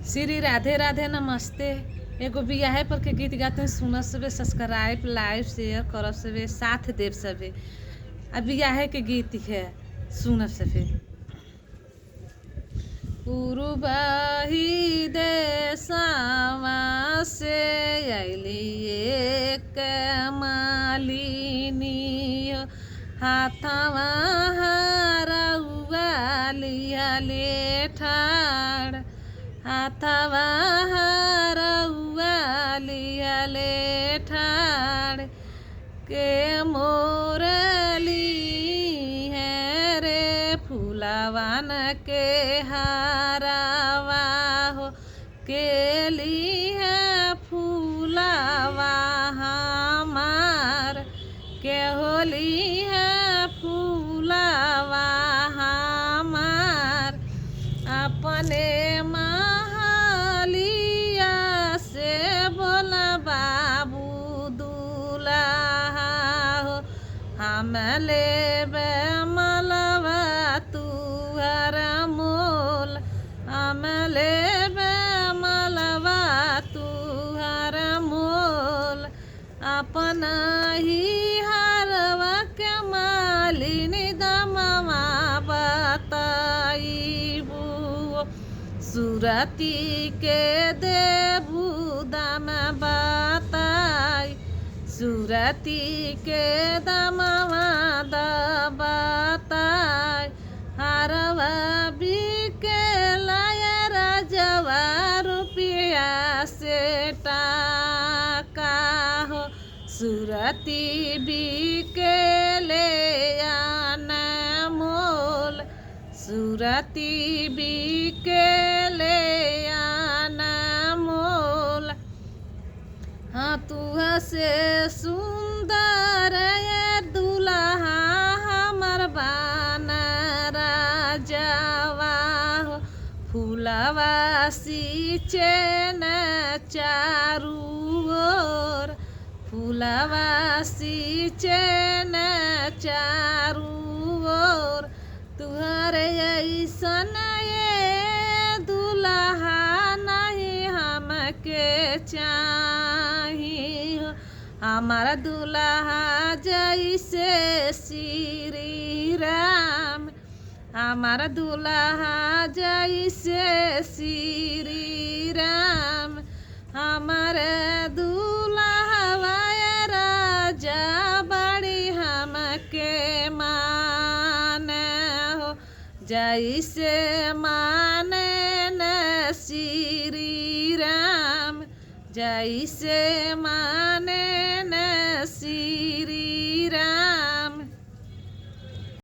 श्री राधे राधे नमस्ते। एगो बियाहे पर के गीत गाते हैं, सुनत सबे, सब्सक्राइब लाइव शेयर करब सबे, साथ देव सबे। आ बियाहे के गीत है, सुनब सबे। पूर्वही देशवा से अइली एक मालिनी, हाथवा हरउआ लिहले ठाड़, हाथवा हरउआ लिहले ठाड़ के मोरली है रे फूलवन के हारावा हो, के ली है फूलवा हमार, के होली है फूलवा हमार। अपने महलिया से बोल बाबू दूल्हा हो, हम लेबे मलबा तुहर मोल, हम लेबे मलबा तुहर मोल। अपना ही हरवा के मालिनी दमवा बताइबू, सुरती के देबू दम बताई, सुरती के दमवा बताई। हरवा बिके लाय राजवा रुपया से टाका हो, सुरती बिके ले आना मोल, सुरती बिके ले आना मोल। हाँ तुह से सुंदर ये दूल्हा हमर बाना राजवा हो, फूलवा सींचे न चारू ओर, फूलवा सींचे न चारू ओर। तुहरे ऐसन ये दूल्हा नहीं हमके चाही हो, हमारा दूल्हा जैसे श्री राम, हमारा दूल्हा जैसे श्री राम। हमारे दूल्हा राजा बड़ी हमके माने हो, जैसे माने न श्री राम, जैसे माने